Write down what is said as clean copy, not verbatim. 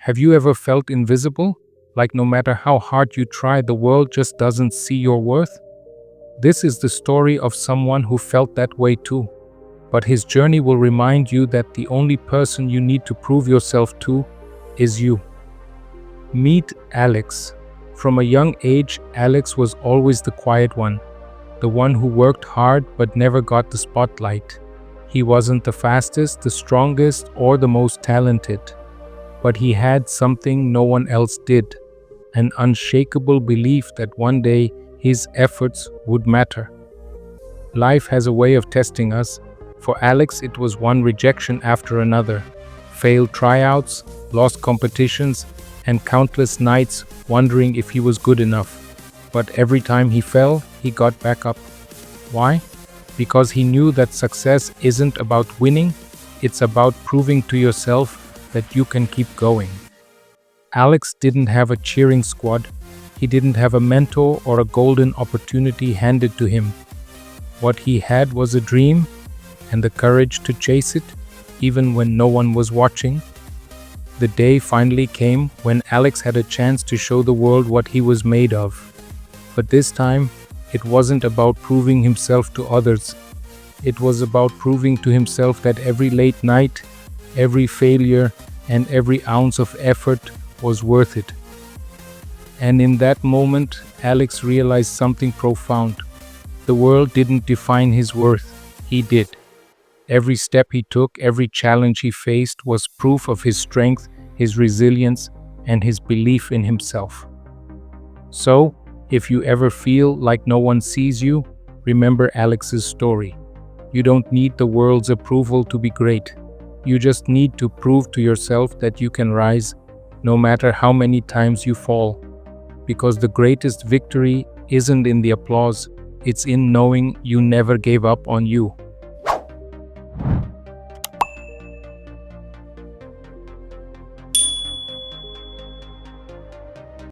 Have you ever felt invisible? Like no matter how hard you try, the world just doesn't see your worth? This is the story of someone who felt that way too. But his journey will remind you that the only person you need to prove yourself to is you. Meet Alex. From a young age, Alex was always the quiet one, the one who worked hard but never got the spotlight. He wasn't the fastest, the strongest, or the most talented. But he had something no one else did, an unshakable belief that one day his efforts would matter. Life has a way of testing us. For Alex, it was one rejection after another, failed tryouts, lost competitions, and countless nights wondering if he was good enough. But every time he fell, he got back up. Why? Because he knew that success isn't about winning, it's about proving to yourself that you can keep going. Alex didn't have a cheering squad, he didn't have a mentor or a golden opportunity handed to him. What he had was a dream and the courage to chase it, even when no one was watching. The day finally came when Alex had a chance to show the world what he was made of. But this time, it wasn't about proving himself to others. It was about proving to himself that every late night, every failure, and every ounce of effort was worth it. And in that moment, Alex realized something profound. The world didn't define his worth, he did. Every step he took, every challenge he faced was proof of his strength, his resilience, and his belief in himself. So, if you ever feel like no one sees you, remember Alex's story. You don't need the world's approval to be great. You just need to prove to yourself that you can rise, no matter how many times you fall. Because the greatest victory isn't in the applause, it's in knowing you never gave up on you.